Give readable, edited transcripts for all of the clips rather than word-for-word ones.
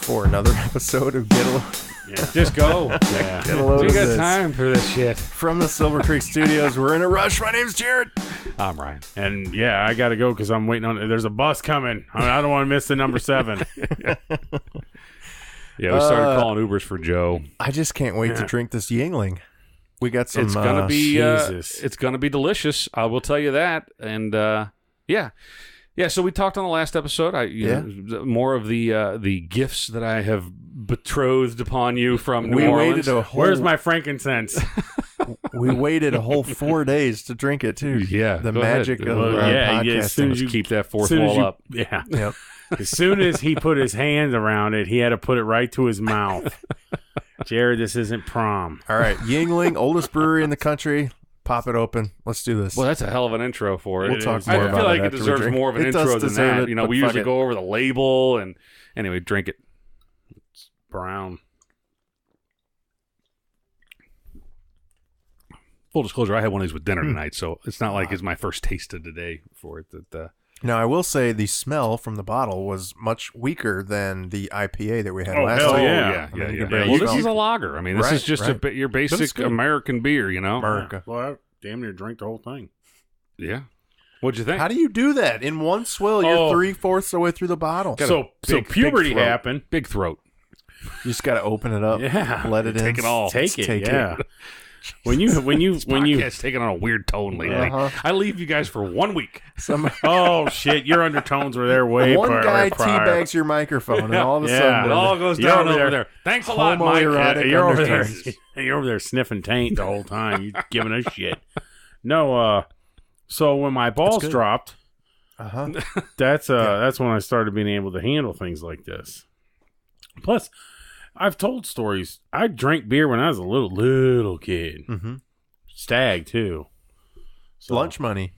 for another episode of Get a Load. Yeah. Just go. Yeah. Get a load We of got this. time for this shit. From the Silver Creek Studios, we're in a rush. My name's Jarod. I'm Ryan. And yeah, I got to go because I'm waiting on. There's a bus coming. I don't want to miss the number 7. Yeah, we started calling Ubers for Joe. I just can't wait to drink this Yuengling. We got some. It's gonna be. Jesus. It's gonna be delicious. I will tell you that. And yeah. So we talked on the last episode. More of the gifts that I have betrothed upon you from New Orleans. Where's my frankincense? We waited a whole 4 days to drink it too. Yeah, the magic of podcasting. Yeah, as soon as you keep that fourth wall up. Yeah. Yep. As soon as he put his hands around it, he had to put it right to his mouth. Jared, this isn't prom. All right, Yuengling, oldest brewery in the country. Pop it open. Let's do this. Well, that's a hell of an intro for it. We'll talk I more feel about like it it after we deserves drink. more of an It intro does than deserve that. it, You know, but we fuck usually it. go over the label and anyway, drink it. It's brown. Full disclosure, I had one of these with dinner tonight, so it's not like it's my first taste of the day for it. Now, I will say the smell from the bottle was much weaker than the IPA that we had last hell time. yeah. I mean, you can Well, barely this smell is a lager. I mean, this Right, is just right. your But it's basic good. American beer, you know? America. Well, I damn near drank the whole thing. Yeah. What'd you think? How do you do that? In one swill, you're Oh. 3/4 of the way through the bottle. Got a So big puberty throat. happened. Big throat. You just got to open it up. Yeah. Let it in. Take it all. Take it. Take yeah. it. When you Podcast taking on a weird tone lately. Uh-huh. I leave you guys for 1 week. oh shit, your undertones were there way One guy prior. teabags your microphone, and all of a Yeah. sudden, It all goes You're down over over there. there. Thanks a lot, Mike. Homoerotic You're over there. undertones. You're over there sniffing taint the whole time. You giving us shit. No, so when my balls good. dropped, Uh-huh. that's when I started being able to handle things like this. Plus, I've told stories. I drank beer when I was a little kid. Mm-hmm. Stag too. So, Lunch money.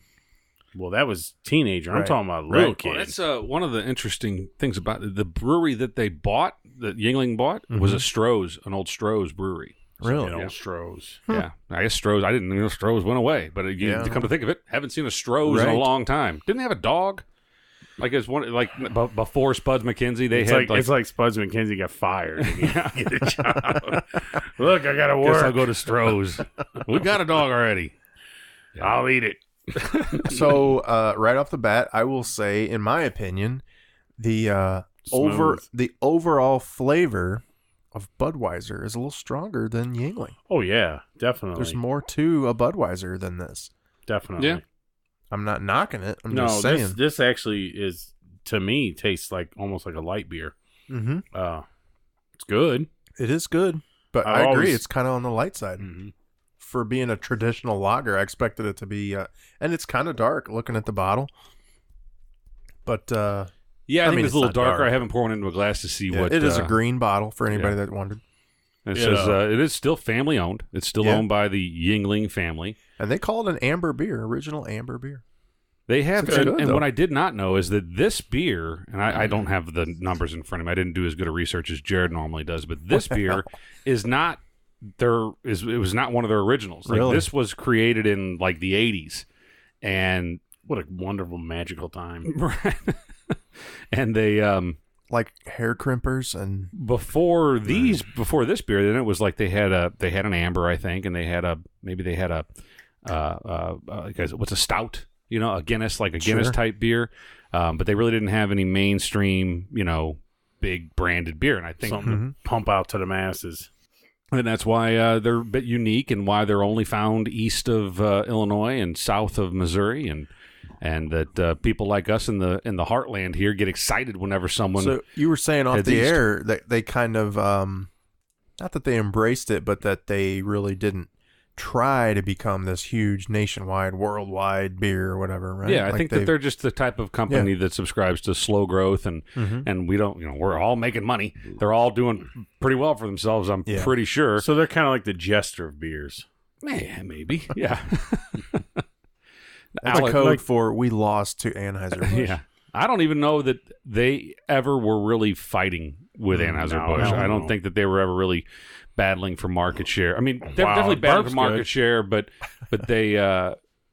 Well, that was teenager. I'm Right. talking about little Right. kid. Well, that's one of the interesting things about it. The brewery that they bought, that Yuengling bought, was a Stroh's, an old Stroh's brewery. Really? You know, Stroh's. Yeah, I guess Stroh's. I didn't know Stroh's went away, but Yeah. come to think of it, haven't seen a Stroh's in a Right. long time. Didn't they have a dog? Like as one, before Spuds McKenzie, they It's had like, it's like Spuds McKenzie got fired. And he didn't get a job. Look, I got to Guess I'll work. go to Stroh's. We got a dog already. I'll eat it. So, right off the bat, I will say, in my opinion, the Smooth. overall flavor of Budweiser is a little stronger than Yuengling. Oh, yeah, definitely. There's more to a Budweiser than this. Definitely. Yeah. I'm not knocking it. I'm No, just saying. this actually is, to me, tastes like almost like a light beer. Mm-hmm. It's good. It is good, but I I agree. always- It's kind of on the light side. Mm-hmm. For being a traditional lager, I expected it to be, and it's kind of dark looking at the bottle. But Yeah, I think mean, it's a little it's not darker. dark. I haven't poured one into a glass to see yeah, what it is a green bottle for anybody yeah. that wondered. It Yeah. says it is still family owned. It's still Yeah. owned by the Yuengling family. And they call it an amber beer, original amber beer. They have, It's good, and though. what I did not know is that this beer, and I don't have the numbers in front of me. I didn't do as good a research as Jared normally does, but this beer is not it was not one of their originals. Like Really? this was created in like the 80s, and What a wonderful, magical time. and they Like hair crimpers and before this beer, then it was like they had an amber, I think, and they had a what's a stout, you know, a Guinness, like a Guinness Sure. type beer, but they really didn't have any mainstream, you know, big branded beer, and I think Something to pump out to the masses. and that's why they're a bit unique and why they're only found east of Illinois and south of Missouri, and that people like us in the heartland here get excited whenever someone. So you were saying off heads the east. air that they kind of, not that they embraced it, but that they really didn't try to become this huge nationwide, worldwide beer or whatever, right? Yeah, I Like think that they're just the type of company that subscribes to slow growth, and and we don't, you know, we're all making money. They're all doing pretty well for themselves, I'm Yeah. pretty sure. So they're kind of like the jester of beers. Maybe, yeah. That's a Like- code like- for we lost to Anheuser-Busch. yeah. I don't even know that they ever were really fighting with Anheuser-Busch. no, I don't no. think that they were ever really battling for market share. I mean, they're Wow, definitely battling Burp's for market good. share, but they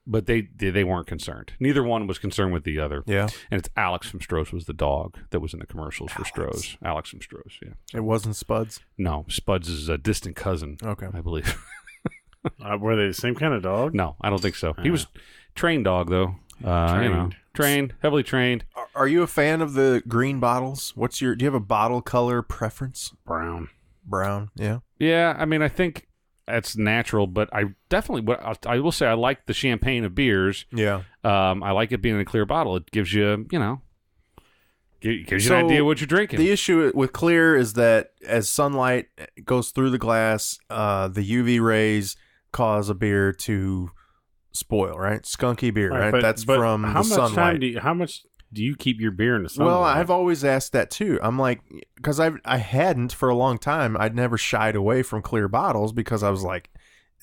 but they weren't concerned. Neither one was concerned with the other. Yeah. And it's Alex from Stroh's was the dog that was in the commercials for Stroh's. Alex from Stroh's, yeah. It wasn't Spuds? No, Spuds is a distant cousin, Okay. I believe. Were they the same kind of dog? No, I don't think so. He was trained dog, though. Trained, heavily trained. Are you a fan of the green bottles? Do you have a bottle color preference? Brown. Brown, yeah. Yeah, I mean, I think that's natural, but I definitely, I will say I like the champagne of beers. Yeah. I like it being in a clear bottle. It gives you, gives you So, an idea what you're drinking. The issue with clear is that as sunlight goes through the glass, the UV rays cause a beer to spoil, right? Skunky beer, right? That's from the sunlight. How much do you keep your beer in the sunlight? Well, I've always asked that too. I'm like, because I hadn't for a long time. I'd never shied away from clear bottles because I was like,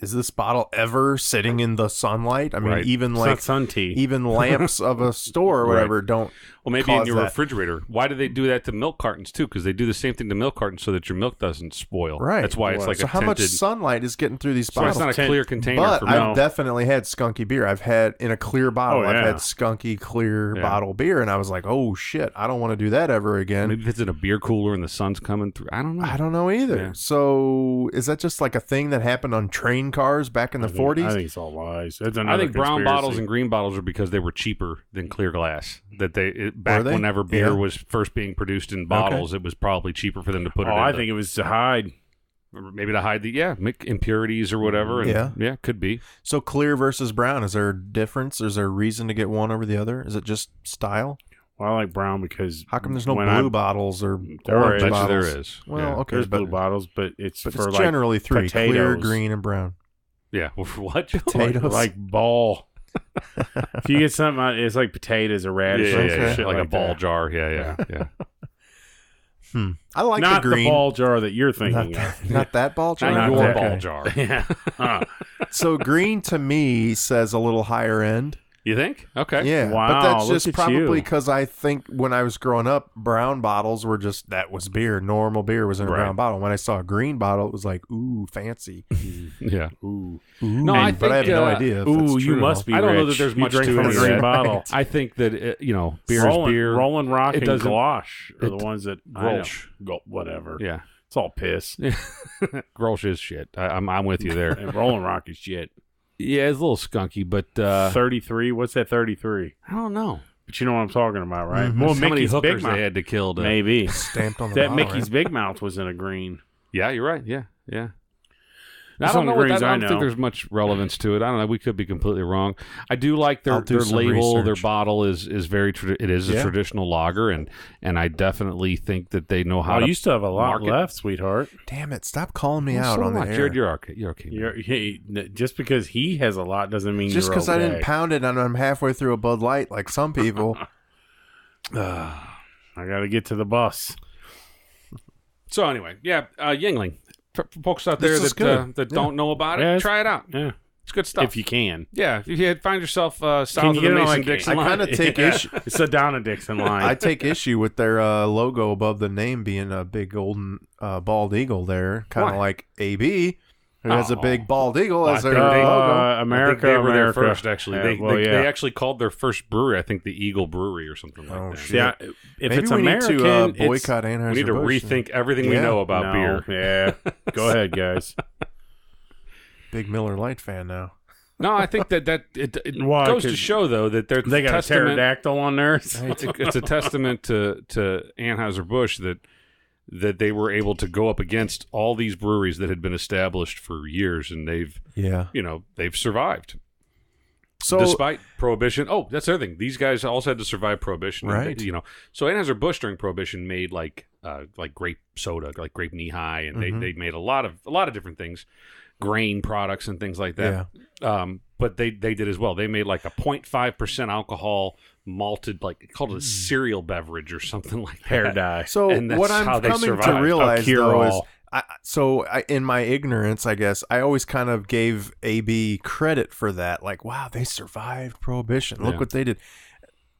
is this bottle ever sitting in the sunlight? I mean, Right. even It's like not sun tea. even lamps of a store or whatever don't. Well, maybe in cause your that. refrigerator. Why do they do that to milk cartons too? Because they do the same thing to milk cartons so that your milk doesn't spoil. Right. That's why it's like So a how much tinted. sunlight is getting through these So bottles? it's not a clear container But for I've milk. definitely had skunky beer. I've had in a clear bottle. Oh, I've yeah. had skunky clear Yeah. bottle beer, and I was like, "Oh shit, I don't want to do that ever again." Maybe if it's in a beer cooler and the sun's coming through. I don't know. I don't know either. Yeah. So is that just like a thing that happened on train cars back in the 40s? I think it's all lies. It's I another think brown conspiracy. bottles and green bottles are because they were cheaper than clear glass. That back Were they? whenever beer Yeah. was first being produced in bottles, it was probably cheaper for them to put it in. I think it was to hide. maybe to hide the impurities or whatever. And Yeah. could be. So clear versus brown, is there a difference? Is there a reason to get one over the other? Is it just style? Well, I like brown because How come there's no when blue bottles or There orange is. bottles? There is. Well, yeah. okay, there's but, blue bottles, but it's but for it's like generally three: clear, potatoes. green, and brown. Yeah. Well, for what? Potatoes. like ball. If you get something, it's like potatoes or radishes, Yeah, or shit like a ball that. jar. Yeah. I like Not the green. ball jar that you're not, thinking that, not that ball jar. Not Not your that. ball Okay. jar. of. Yeah. So green to me says a little higher end. You think? Okay. Yeah, Wow, but that's look just at probably you. because I think when I was growing up, brown bottles were just that was beer. Normal beer was in a Right. brown bottle. When I saw a green bottle, it was like, ooh, fancy. Yeah. Ooh. No, I but I have think, no idea. If Ooh, that's you true must or be I don't know rich. that there's You much drink to from it. a green Yeah. bottle. I think that beer is Rolling, beer. Rolling Rock It and doesn't- Glosh are the it- ones that Grolsch. whatever. Yeah. It's all piss. Grolsch is shit. I'm with you there. And Rolling Rock is shit. Yeah, it's a little skunky, but 33. What's that? 33. I don't know. But you know what I'm talking about, right? Mhm. Well, How many Mickey's Big hookers Mouth. they had to kill to... Maybe stamped on the that bottle, Mickey's right? Big Mouth was in a green. Yeah, you're right. Yeah. There's I don't some know. I degrees I don't think know. there's much relevance to it. I don't know. We could be completely wrong. I do like I'll their do some label. Their research. bottle is very. It is a Yeah. traditional lager, and I definitely think that they know how Oh, to. you still have a lot market. left, sweetheart. Damn it! Stop calling me Well, out so on the what? air. You're okay. You're okay. Just because he has a lot doesn't mean Just you're because okay. I didn't pound it and I'm halfway through a Bud Light like some people. I got to get to the bus. So anyway, Yuengling. For folks out there This is that good. don't know about it, Yeah, try it out. Yeah, It's good stuff. if you can. Yeah, if you find yourself south Can of you the get it on, Mason like, Dixon I line. kind of take Yeah. issue. It's a Donna Dixon line. I take issue with their logo above the name being a big golden bald eagle there, kind Why? of like AB, who has a Oh. big bald eagle as their think they- logo. I America, think they were America. there first, actually. Yeah, They actually called their first brewery, I think, the Eagle Brewery or something like Oh, that. shit. See, if Maybe it's we American, need to it's- boycott Anheuser-Busch. We need to rethink everything we Yeah. know about no, beer. Yeah, go ahead, guys. Big Miller Lite fan now. No, I think that it Why? goes to 'Cause show, though, that they're They got a testament. pterodactyl on theirs. It's a testament to Anheuser-Busch that they were able to go up against all these breweries that had been established for years, and they've survived. So Despite Prohibition. Oh, that's the other thing. These guys also had to survive Prohibition. Right. So Anheuser-Busch during Prohibition made like grape soda, like grape knee-high, and they made a lot of different things, grain products and things like that. But they did as well. They made like a 0.5% alcohol malted, like called it a cereal beverage or something like that. Hair dye. So And that's what how I'm they coming to survived. realize though is, cure-all. in my ignorance, I guess I always kind of gave AB credit for that. Like, wow, they survived Prohibition. Look Yeah. what they did.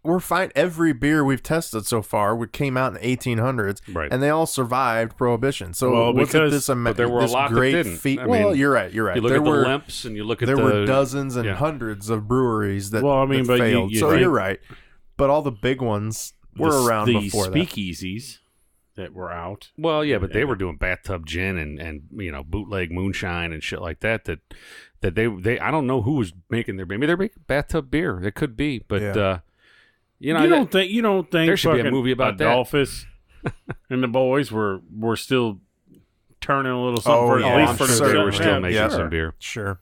we're fine. Every beer we've tested so far came out in the 1800s, right? And they all survived Prohibition. So but there were a lot that didn't. Feat? Well, you're right. You're right. You look at the limps, and you look at there were dozens and hundreds of breweries that but failed. You're right. But all the big ones were around before that. The speakeasies that were out. Well, yeah, but they were doing bathtub gin and bootleg moonshine and shit like that. That they I don't know who was making their beer. Maybe they're making bathtub beer. It could be, but you don't think there should be a movie about Adolphus and the boys were still turning a little something at least for they were still making some beer. Sure.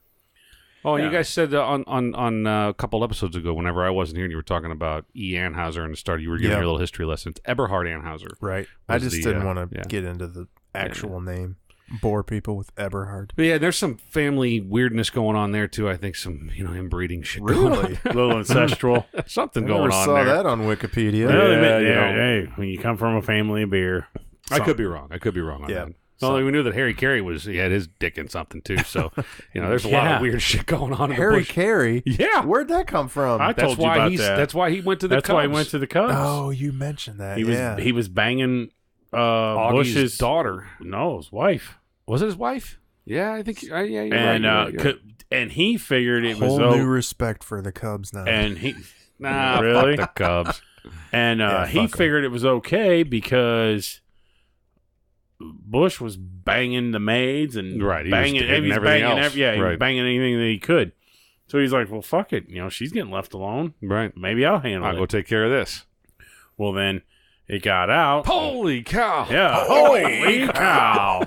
Oh, and you guys said on a couple episodes ago, whenever I wasn't here, and you were talking about E. Anheuser and the start, you were giving your little history lessons. Eberhard Anheuser, right? I just didn't want to get into the actual name, bore people with Eberhard. But yeah, there's some family weirdness going on there too. I think some inbreeding shit going on. A little ancestral, something going on there. I there. saw that on Wikipedia. Hey, when you come from a family of beer, I could be wrong. on that. Well, we knew that Harry Caray he had his dick in something too. So, there's a lot of weird shit going on in Harry the Busch. Caray? Yeah. Where'd that come from? I told you about that. That's why he went to the Cubs. That's why he went to the Cubs. Oh, you mentioned that. He was banging Busch's daughter. No, his wife. Was it his wife? Yeah, I think. You're right. And he figured it was new respect for the Cubs now. And he really fuck the Cubs. And he figured it was okay because Busch was banging the maids and banging everything else. He was banging anything that he could. So he's like, well, fuck it. She's getting left alone. Right. Maybe I'll handle it. I'll go take care of this. Well, then it got out. Holy cow. Yeah. Holy cow.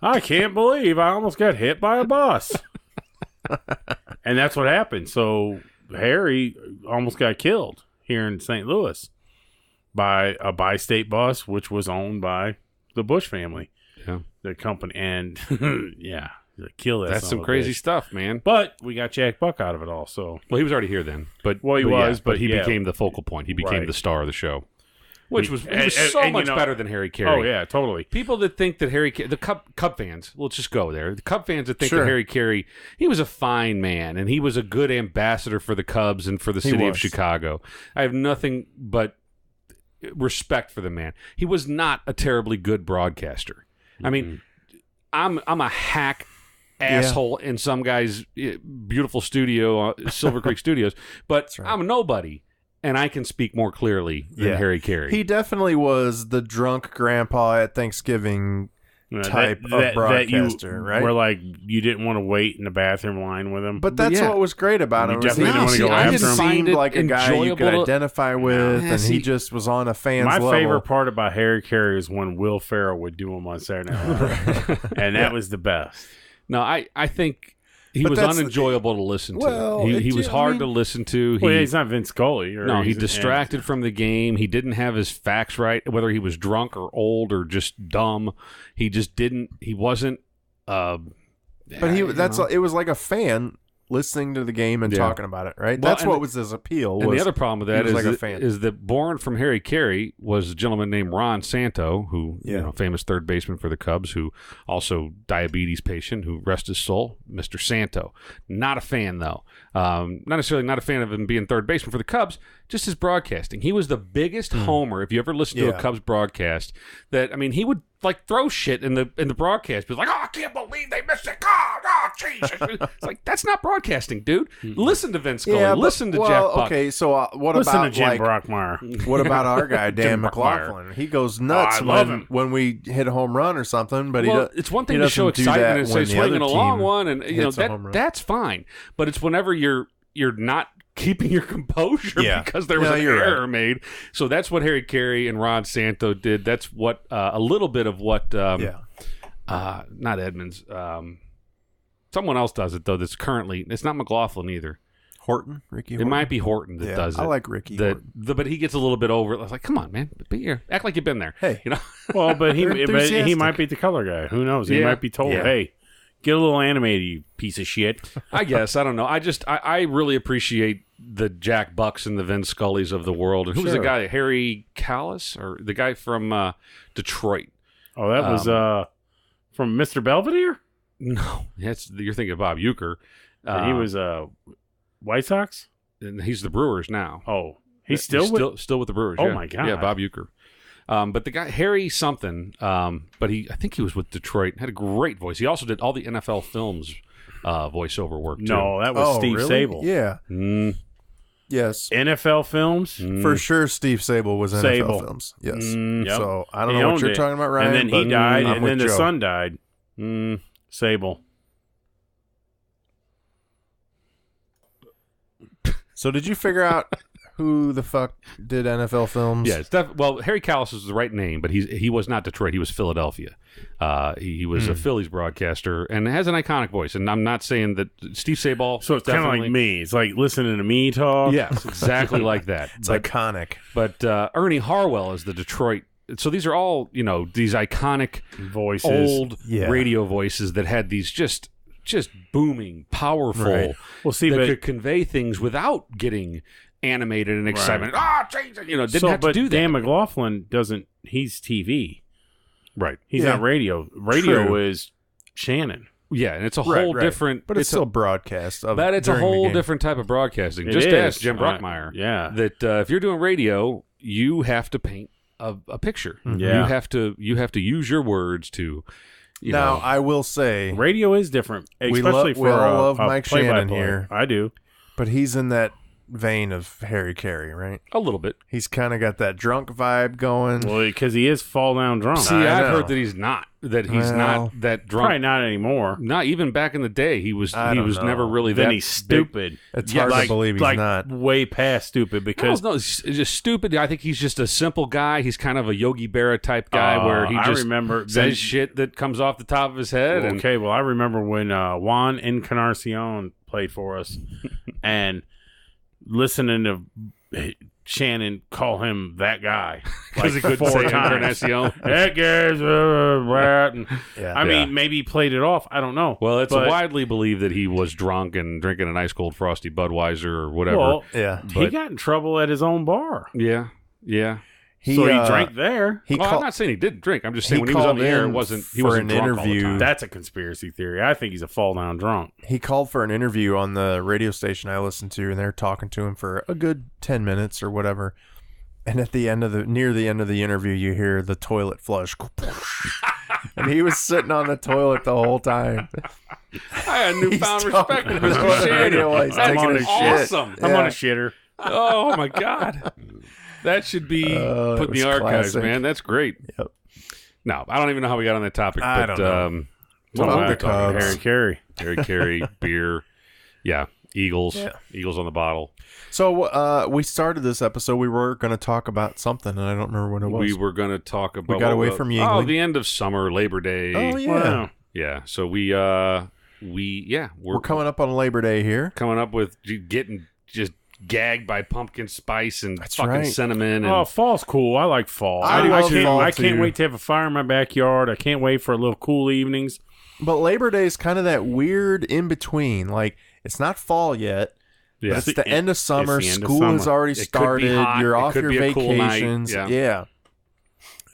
I can't believe I almost got hit by a bus. And that's what happened. So Harry almost got killed here in St. Louis by a bi-state bus, which was owned by the Busch family, the company, and kill that. That's some crazy stuff, man. But we got Jack Buck out of it all. So, he was already here then. But he became the focal point. He became the star of the show, which was so much better than Harry Caray. Oh yeah, totally. People that think that the Cub fans, let's just go there. The Cub fans that think that Harry Caray, he was a fine man and he was a good ambassador for the Cubs and for the city of Chicago. I have nothing but respect for the man. He was not a terribly good broadcaster. I mean, I'm a hack asshole in some guy's beautiful studio, Silver Creek Studios, but I'm a nobody, and I can speak more clearly than Harry Caray. He definitely was the drunk grandpa at Thanksgiving type of broadcaster, right? Where like you didn't want to wait in the bathroom line with him. But that's what was great about him. You definitely didn't want to go after him. He seemed like a guy you could identify with, and he just was on a fan's level. My favorite part about Harry Caray is when Will Ferrell would do him on Saturday Night Live. And that was the best. No, I think he was unenjoyable to listen to. He was hard to listen to. He's not Vince Scully. He distracted from the game. He didn't have his facts right, whether he was drunk or old or just dumb. He just didn't. He wasn't. But it was like a fan listening to the game and talking about it, right? Well, that's what was his appeal. And the other problem with that is that born from Harry Caray was a gentleman named Ron Santo, who famous third baseman for the Cubs, who also diabetes patient, who rest his soul, Mr. Santo. Not a fan though. Not necessarily not a fan of him being third baseman for the Cubs. Just his broadcasting. He was the biggest homer. If you ever listened to a Cubs broadcast, he would like throw shit in the broadcast. Be like, I can't believe they missed it. Oh, Jesus. It's like, that's not broadcasting, dude. Listen to Vince Scully. Listen to Jack Buck. Okay, so listen to Jim Brockmeyer. What about our guy, Dan McLaughlin? He goes nuts when we hit a home run or something. But it's one thing to show excitement and say swinging a long one, and that's fine. But it's whenever you're not keeping your composure because there was an error made. So that's what Harry Caray and Ron Santo did. That's what a little bit of what not Edmonds, someone else does it though. That's currently, it's not McLaughlin either. Ricky Horton. It might be Horton that does it. I like Ricky Horton. But he gets a little bit over it. I was like, come on, man, be here, act like you've been there. Hey, well, but he might be the color guy. Who knows? He might be told, hey, get a little animated, you piece of shit. I guess. I don't know. I really appreciate the Jack Bucks and the Vince Scullys of the world. And who was the guy? Harry Callis? Or the guy from Detroit? Oh, that was from Mr. Belvedere? No. You're thinking of Bob Uecker. He was White Sox? And he's the Brewers now. Oh. He's still with the Brewers. Oh my God. Yeah, Bob Uecker. But the guy Harry something, I think he was with Detroit. Had a great voice. He also did all the NFL Films voiceover work too. No, that was Steve really? Sable. Yeah. Yes. NFL Films? For sure Steve Sable was NFL Films. Yes. Yep. So I don't know what you're talking about, Ryan. And then he died, and then the Joe. son died. Sable. So did you figure out who the fuck did NFL Films? Yeah, well, Harry Callis is the right name, but he was not Detroit. He was Philadelphia. He was a Phillies broadcaster and has an iconic voice. And I'm not saying that Steve Sable. So it's kind of like me. It's like listening to me talk. Yes, exactly like that. It's iconic. But Ernie Harwell is the Detroit. So these are all, these iconic voices, old radio voices that had these just booming, powerful. Right. Well, see, that but could convey things without getting animated and excitement. Change it. Didn't have to do that. Dan McLaughlin doesn't. He's TV, right? He's not radio. Radio is Shannon. Yeah, and it's a whole different. But it's still broadcast. But it's a whole different type of broadcasting. Just ask Jim Brockmeyer. That if you're doing radio, you have to paint a picture. Yeah. You have to use your words to. Now, I will say, radio is different, especially we all love Mike Shannon play-by-play. here. I do, but he's in that vein of Harry Caray, right? A little bit. He's kind of got that drunk vibe going. Well, because he is fall down drunk. See, I've heard that he's not. That he's not that drunk. Probably not anymore. Not even back in the day. He was never really then that. He's stupid. It's hard to believe he's not. Way past stupid because no, it's just stupid. I think he's just a simple guy. He's kind of a Yogi Berra type guy where he just says shit that comes off the top of his head. Okay, well, I remember when Juan Encarnacion played for us and listening to Shannon call him that guy because he couldn't say Encarnacion. That guy's rat. I mean, maybe he played it off. I don't know. Well, it's widely believed that he was drunk and drinking an ice cold frosty Budweiser or whatever. Well, he got in trouble at his own bar. Yeah. He drank there. I'm not saying he didn't drink. I'm just saying when he was on the air, he wasn't drunk all the time. That's a conspiracy theory. I think he's a fall down drunk. He called for an interview on the radio station I listened to, and they're talking to him for a good 10 minutes or whatever. And at the near the end of the interview, you hear the toilet flush, and he was sitting on the toilet the whole time. I had newfound respect for Mr. Shannon. That's awesome. I'm on a shitter. Oh my God. That should be put in the archives, classic. Man. That's great. Yep. No, I don't even know how we got on that topic. I don't know. Harry Caray, beer. Yeah, Eagles. Yeah. Eagles on the bottle. So we started this episode. We were going to talk about something, and I don't remember what it was. We were going to talk about. We got away from Yuengling. Oh, the end of summer, Labor Day. Oh yeah, wow. Yeah. So we're coming up on Labor Day here. Coming up with getting just gagged by pumpkin spice and cinnamon. And fall's cool. I like fall. I can't wait to have a fire in my backyard. I can't wait for a little cool evenings. But Labor Day is kind of that weird in between. Like it's not fall yet. Yeah. But it's the end of summer. School has already started. You're off your vacations. Cool yeah.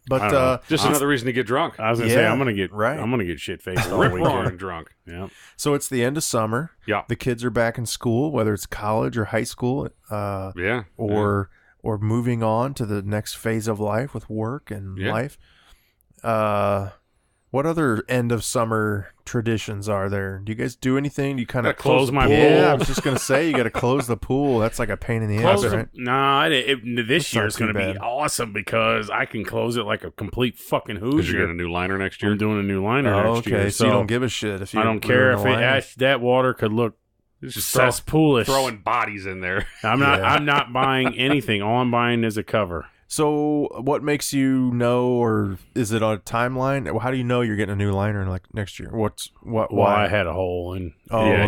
But just another reason to get drunk. I was gonna say I'm gonna get shit faced all weekend drunk. Yeah. So it's the end of summer. Yeah. The kids are back in school, whether it's college or high school. Or moving on to the next phase of life with work and life. What other end of summer traditions are there? Do you guys do anything? Do you kind of close my pool? Yeah, I was just gonna say you got to close the pool. That's like a pain in the ass, right? Nah, this year is gonna be awesome because I can close it like a complete fucking Hoosier. Because you're getting a new liner next year. I'm doing a new liner next year. Okay, so you don't give a shit if you. I don't care if that water could look just cesspoolish. Throwing bodies in there. I'm not buying anything. All I'm buying is a cover. So what makes you know, or is it on a timeline? How do you know you're getting a new liner like next year? Why? I had a hole and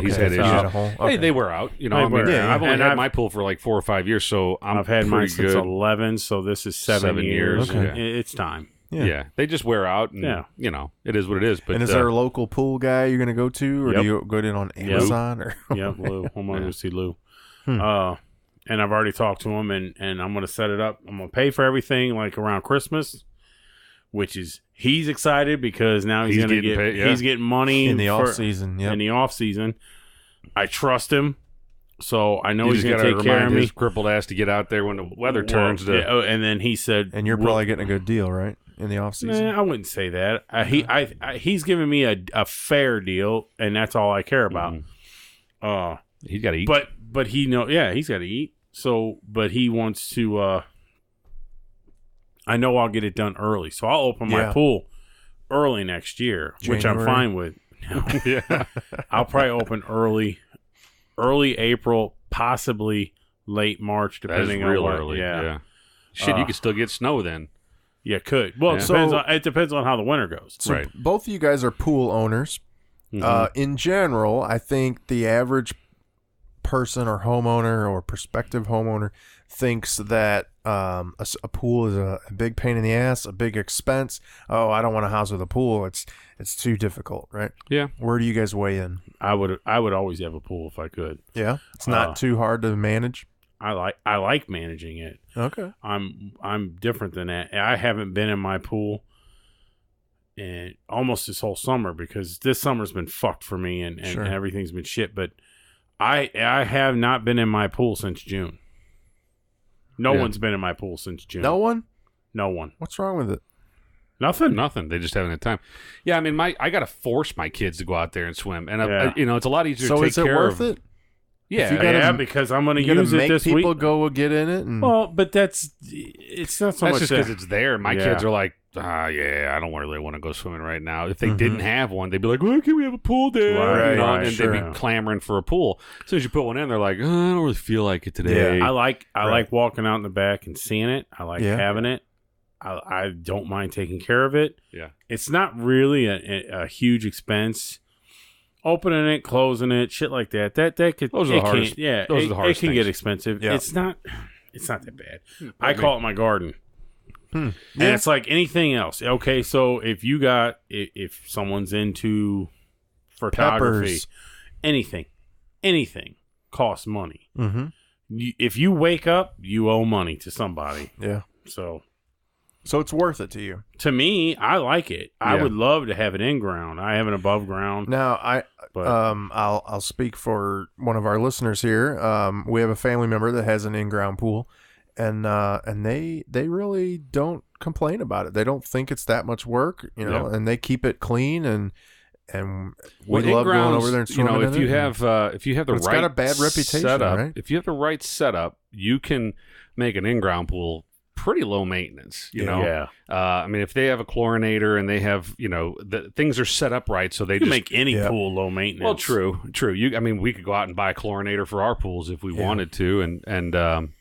he's had issues. A hole. Okay. Hey, they wear out. I've only had my pool for like 4 or 5 years, so I've had mine since 11, so this is 7 years. Okay. It's time. Yeah, they just wear out, and it is what it is. But is there a local pool guy you're going to go to, or do you go in on Amazon? Or Lou. I'm going to go see Lou. And I've already talked to him, and I'm going to set it up. I'm going to pay for everything like around Christmas, which is he's excited because now he's going to get he's getting money in the off season. In the off season, I trust him, So I know he's going to take care of me. His crippled ass to get out there when the weather turns. And then he said, and you're probably getting a good deal, right, in the off season. I wouldn't say that. He's giving me a fair deal, and that's all I care about. He's got to eat, but he's got to eat. So, but he wants to. I know I'll get it done early, so I'll open my pool early next year, which I'm fine with. Yeah, I'll probably open early April, possibly late March, depending on what. Early. Yeah. Shit, you could still get snow then. Yeah, could. Well, it depends on how the winter goes. So right. Both of you guys are pool owners. In general, I think the average person or homeowner or prospective homeowner thinks that a pool is a big pain in the ass, a big expense. Oh, I don't want a house with a pool. It's too difficult, right? Yeah. Where do you guys weigh in? I would always have a pool if I could. Yeah. It's not too hard to manage. I like managing it. Okay. I'm different than that. I haven't been in my pool and almost this whole summer because this summer's been fucked for me and everything's been shit. But I have not been in my pool since June. No one's been in my pool since June. No one? No one. What's wrong with it? Nothing. They just haven't had time. Yeah, I mean, I got to force my kids to go out there and swim, and it's a lot easier to take care of. So is it worth it? Yeah, because I'm going to use it this week. People go get in it. Well, but it's not so much. That's just because it's there. My kids are like, I don't really want to go swimming right now. If they didn't have one, they'd be like, why can't we have a pool day? Right, and they'd be clamoring for a pool. As soon as you put one in, they're like, I don't really feel like it today. Yeah. I like walking out in the back and seeing it. I like having it. I don't mind taking care of it. Yeah, it's not really a huge expense. Opening it, closing it, shit like that. That could. Those are the hardest. Yeah, those are the hardest. It can get expensive. Yeah. It's not that bad. I call it my garden. And it's like anything else. Okay, so if someone's into photography, anything costs money. Mm-hmm. If you wake up, you owe money to somebody. Yeah. So it's worth it to you. To me, I like it. I would love to have it in ground. I have an above ground. Now, I'll speak for one of our listeners here. We have a family member that has an in-ground pool, and they really don't complain about it. They don't think it's that much work, and they keep it clean and we love going over there and swimming in if you have the it's right got a bad reputation, setup, right? If you have the right setup, you can make an in-ground pool pretty low maintenance, you know. Yeah. I mean, if they have a chlorinator and they have, the things are set up right, so they just make any pool low maintenance. Well, true. We could go out and buy a chlorinator for our pools if we wanted to,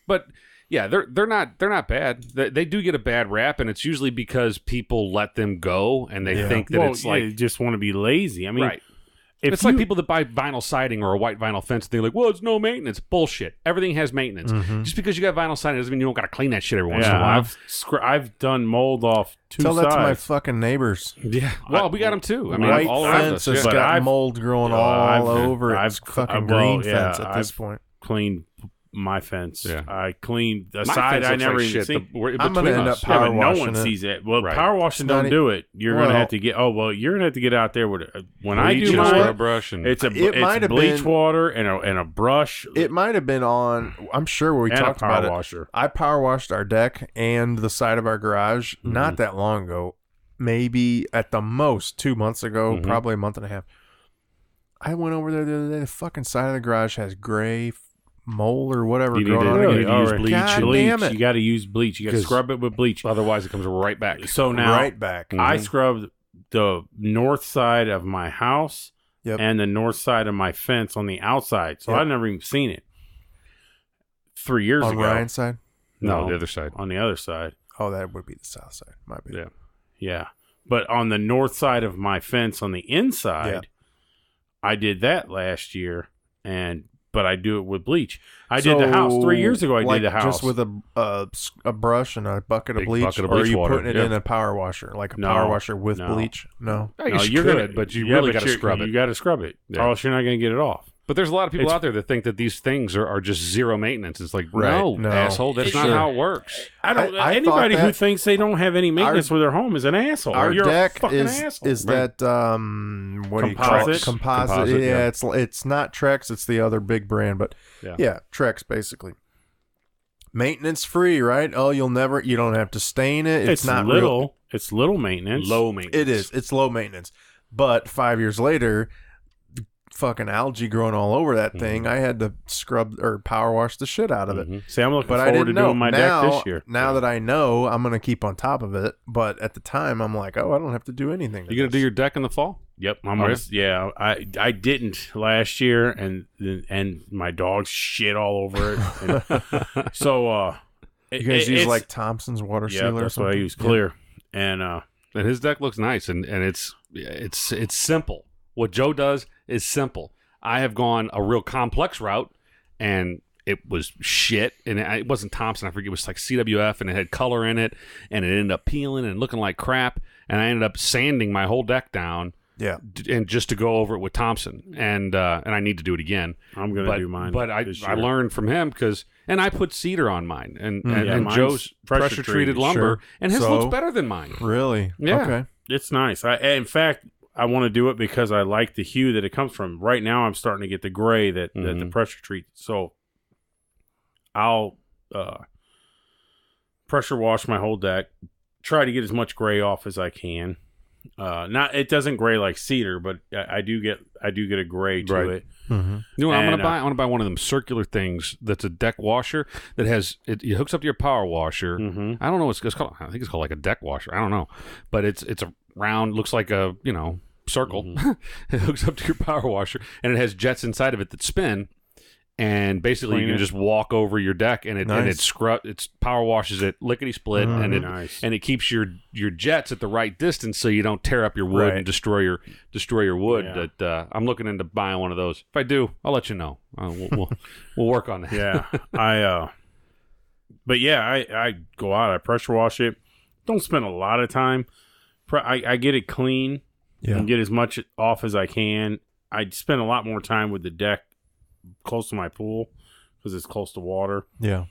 but yeah, they're not bad. They do get a bad rap, and it's usually because people let them go and they think that it's like they just want to be lazy. I mean, right. It's like people that buy vinyl siding or a white vinyl fence. They're like, well, it's no maintenance. Bullshit. Everything has maintenance. Mm-hmm. Just because you got vinyl siding doesn't mean you don't got to clean that shit every once in a while. I've done mold off two sides. Tell that to my fucking neighbors. Yeah. Well, we got them too. I mean, white all fence has got mold growing all over it. It's fucking green fence at this point. Cleaned my fence. Yeah. I cleaned the my side I never like even seen. I'm going to end up power washing no one it. sees it. Well, power washing don't do it. You're going to have to get. You're going to have to get out there with when I do my brush and it's bleach water and a brush. It might have been on. I'm sure we talked about it. Washer. I power washed our deck and the side of our garage not that long ago. Maybe at the most 2 months ago, probably a month and a half. I went over there the other day. The fucking side of the garage has gray mold or whatever growing on it. You use bleach. Damn it. You got to use bleach. You got to scrub it with bleach. Otherwise, it comes right back. So now, right back. I scrubbed the north side of my house and the north side of my fence on the outside. So I've never even seen it. 3 years ago. On Ryan's side? No, the other side. On the other side. Oh, that would be the south side. Might be. Yeah. But on the north side of my fence on the inside, I did that last year, but I do it with bleach. I did the house 3 years ago. I did the house just with a brush and a bucket of bleach, or are you putting it in a power washer, like a power washer with bleach? No, you could, but you really got to scrub it. You got to scrub it, or else you're not going to get it off. But there's a lot of people out there that think that these things are just zero maintenance. It's like, no, asshole, that's not how it works. Anybody who thinks they don't have any maintenance with their home is an asshole. Our You're deck a fucking asshole. is that what do you call it? Composite. Yeah, it's not Trex. It's the other big brand, but yeah, Trex basically. Maintenance free, right? Oh, you don't have to stain it. It's not little. It's little maintenance. Low maintenance. It is. It's low maintenance. But 5 years later, fucking algae growing all over that thing. I had to scrub or power wash the shit out of it. See, I'm looking forward to doing my deck this year. Now that I know, I'm going to keep on top of it. But at the time, I'm like, I don't have to do anything. You going to do your deck in the fall? Yep. I didn't last year, and my dogs shit all over it. So you guys use like Thompson's water sealer? That's what I use, Clear. And his deck looks nice, and it's simple. What Joe does is simple. I have gone a real complex route, and it was shit. And it wasn't Thompson. I forget. It was like CWF, and it had color in it, and it ended up peeling and looking like crap. And I ended up sanding my whole deck down. Yeah, and just to go over it with Thompson, and I need to do it again. I'm gonna do mine, but I learned from him and I put cedar on mine, and Joe's pressure treated lumber, and his looks better than mine. Really? Yeah. Okay. It's nice. In fact, I want to do it because I like the hue that it comes from. Right now, I'm starting to get the gray that the pressure treat. So I'll pressure wash my whole deck. Try to get as much gray off as I can. It doesn't gray like cedar, but I do get a gray to it. Mm-hmm. You know what I'm gonna buy? I want to buy one of them circular things that's a deck washer that has it hooks up to your power washer. I don't know what it's called. I think it's called like a deck washer. I don't know, but it's a round, looks like a circle. It hooks up to your power washer, and it has jets inside of it that spin. And basically, you can just walk over your deck, and it power washes it lickety split, and it keeps your jets at the right distance, so you don't tear up your wood and destroy your wood. Yeah. But I'm looking into buying one of those. If I do, I'll let you know. We'll work on that. Yeah, I go out, I pressure wash it. Don't spend a lot of time. I get it clean and get as much off as I can. I spend a lot more time with the deck close to my pool because it's close to water. Yeah.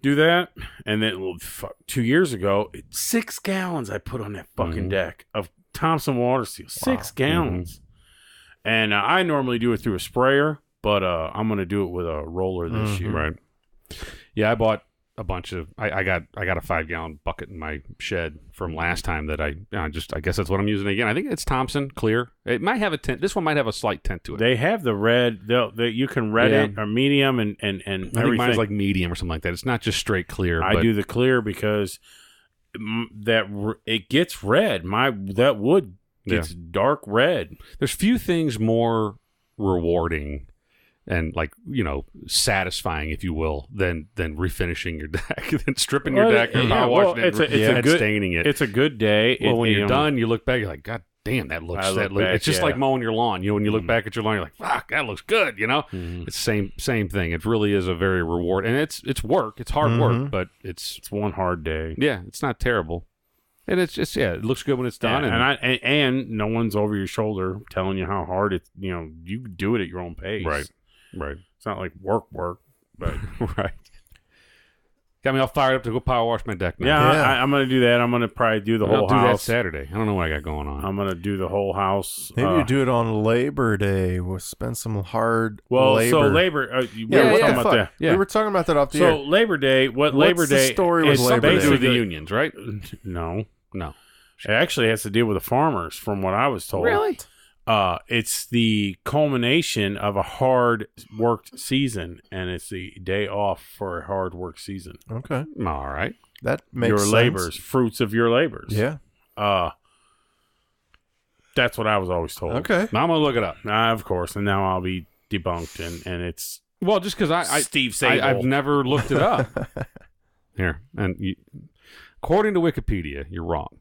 Do that, and then 2 years ago, 6 gallons I put on that fucking deck of Thompson water seal. 6 gallons. And I normally do it through a sprayer, but I'm going to do it with a roller this year. Right. Yeah, I bought a bunch of I got a 5-gallon bucket in my shed from last time that I guess that's what I'm using again. I think it's Thompson Clear. It might have a tint. This one might have a slight tint to it. They have the red. You can red it or medium and I think mine's like medium or something like that. It's not just straight clear. I do the clear because it gets red. That wood gets dark red. There's few things more rewarding and satisfying, if you will, than refinishing your deck, than stripping your deck and power washing it and staining it. It's a good day. Well, when you're done, you look back, you're like, God damn, that looks. It's just like mowing your lawn. When you look back at your lawn, you're like, fuck, that looks good. It's same thing. It really is a very reward, and it's work. It's hard work, but it's one hard day. Yeah, it's not terrible. And it's just it looks good when it's done, and no one's over your shoulder telling you how hard it's. You do it at your own pace. Right. It's not like work, but right. Got me all fired up to go power wash my deck now. Yeah. I'm going to do that. I'm going to probably do the whole house. I'll do that Saturday. I don't know what I got going on. I'm going to do the whole house. Maybe you do it on Labor Day. We'll spend some hard labor. So Labor... we were talking about that. Yeah. We were talking about that off the air. So Labor Day... Labor Day... the story with Labor Day? Something to do with the unions, right? No. It actually has to deal with the farmers, from what I was told. Really? It's the culmination of a hard worked season, and it's the day off for a hard work season. Okay. All right. That makes your sense. labors, fruits of your labors. Yeah. That's what I was always told. Okay. Now I'm going to look it up. Of course. And now I'll be debunked, and it's... Well, just because Steve Sable. I've never looked it up. Here. And according to Wikipedia, you're wrong.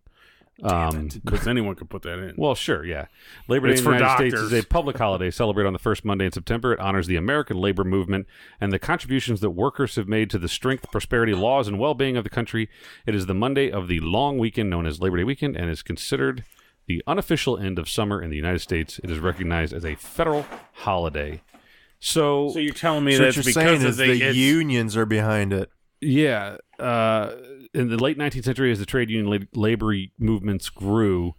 Because anyone could put that in. Well, sure, yeah. Labor Day in the United States is a public holiday celebrated on the first Monday in September. It honors the American labor movement and the contributions that workers have made to the strength, prosperity, laws, and well-being of the country. It is the Monday of the long weekend known as Labor Day weekend and is considered the unofficial end of summer in the United States. It is recognized as a federal holiday. So you're telling me so that's what you're because saying is the unions are behind it. Yeah. In the late 19th century, as the trade union labor movements grew,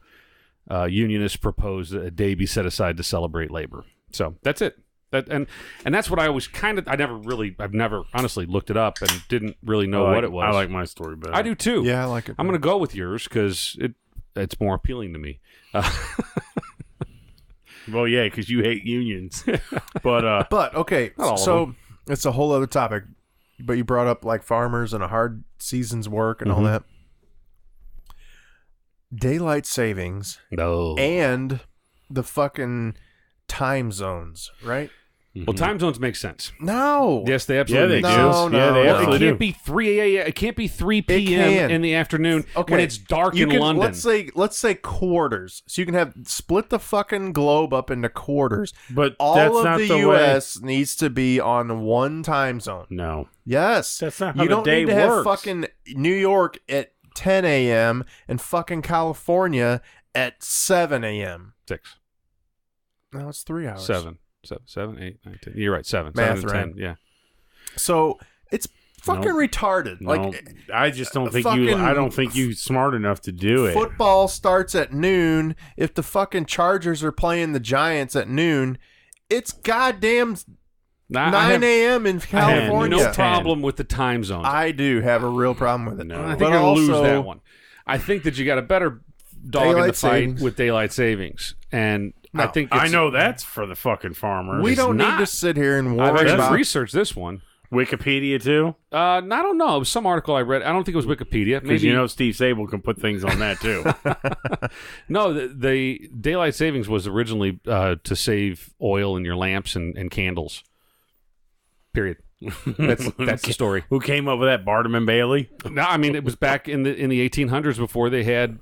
unionists proposed a day be set aside to celebrate labor. So that's it. And that's what I always I've never honestly looked it up and didn't really know what it was. I like my story better. I do too. Yeah, I like it. I'm going to go with yours because it's more appealing to me. Well, yeah, because you hate unions. But okay, so it's a whole other topic. But you brought up like farmers and a hard season's work and all that. Daylight savings and the fucking time zones, right? Well, time zones make sense. No. Yes, they absolutely do. No. Yeah, they absolutely do. It can't be 3 a.m. It can't be 3 p.m. in the afternoon when it's dark in London. Let's say quarters. So you can split the fucking globe up into quarters. But all that's of not the the U.S. needs to be on one time zone. No. Yes. That's not how you the don't day need to have works. fucking New York at 10 a.m. and fucking California at 7 a.m. 6. No, it's 3 hours. 7, 8, 9, 10. You're right. 7. Math, 7 and 10. Yeah. So it's fucking retarded. No, Like, I just don't think fucking I don't think you smart enough to do it. football starts at noon. If the fucking Chargers are playing the Giants at noon, it's goddamn 9 a.m. in California. No problem with the time zones. I do have a real problem with it. No. I think But you're going to lose also- that one. I think that you got a better dog in the Daylight fight savings. with daylight savings. And I think I know that's for the fucking farmers. We don't not. need to sit here and I've worry actually about researched this one. Wikipedia too, I don't know. It was some article I read. I don't think it was Wikipedia. because you know Steve Sable can put things on that too. No, the daylight savings was originally to save oil in your lamps and candles. Period. That's the story. Who came up with that? Barnum and Bailey. No, I mean it was back in the 1800s before they had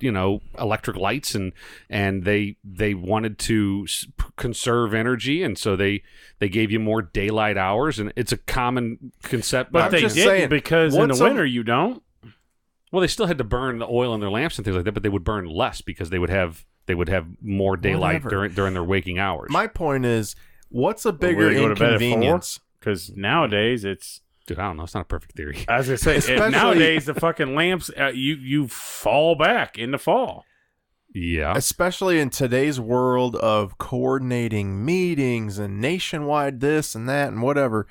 electric lights and they wanted to conserve energy, and so they gave you more daylight hours, and it's a common concept. But I'm they just didn't saying, because in the what's winter you don't. Well, they still had to burn the oil in their lamps and things like that, but they would burn less because they would have more daylight during their waking hours. My point is, what's a bigger they go to bed at 4? inconvenience? Because nowadays it's. Dude, I don't know. It's not a perfect theory. As I say, nowadays the fucking lamps you fall back in the fall. Yeah. Especially in today's world of coordinating meetings and nationwide this and that and whatever,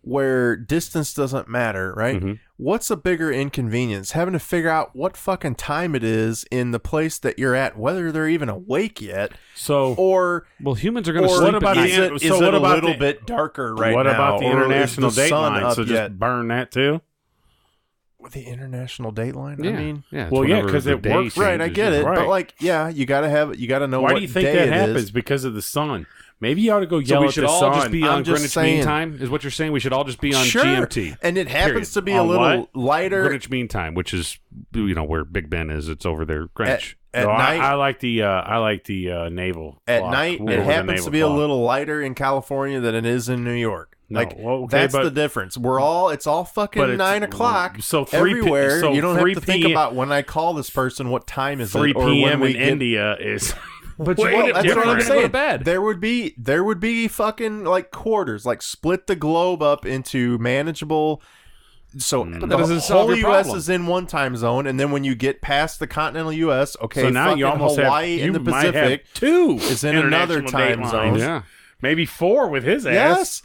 where distance doesn't matter, right? Mm-hmm. What's a bigger inconvenience? Having to figure out what fucking time it is in the place that you're at, whether they're even awake yet, So, well, humans are going to sleep. what about at the night. is so it what a about little the- bit darker right what now? about the or is international the sun dateline? up So yet? just burn that too. With the international dateline? Yeah. I mean, yeah. it's Well, yeah, whenever 'cause the it day works. right, I changes, get yeah. it, Right. but like, yeah, you gotta know Why what do you think day that it happens? is. Because of the sun. Maybe you ought to go So yell we at should the all sun. just be I'm on just Greenwich saying. Mean Time, is what you're saying? We should all just be on Sure. GMT. And it happens to be a On little what? lighter Greenwich Mean Time, which is where Big Ben is. It's over there, Greenwich. at No, night. I like the naval. At clock. night, We'll it go with the happens naval to be a clock. little lighter in California than it is in New York. No, Like well, okay, that's but- the difference. It's all fucking But it's- 9 o'clock. so 3 p- everywhere. so you don't 3 have to think p.m. about when I call this person, what time is 3 it, or when p.m. we in get. India is. But Way you That's different. what I'm Go to saying. bed. There would be fucking like quarters, like split the globe up into manageable. So But the that doesn't solve whole your U.S. problem. is in one time zone, and then when you get past the continental U.S., okay, So now fucking you almost Hawaii have and the you might have Pacific 2 is in another international time datelines. zone. Yeah. Maybe 4 with his ass.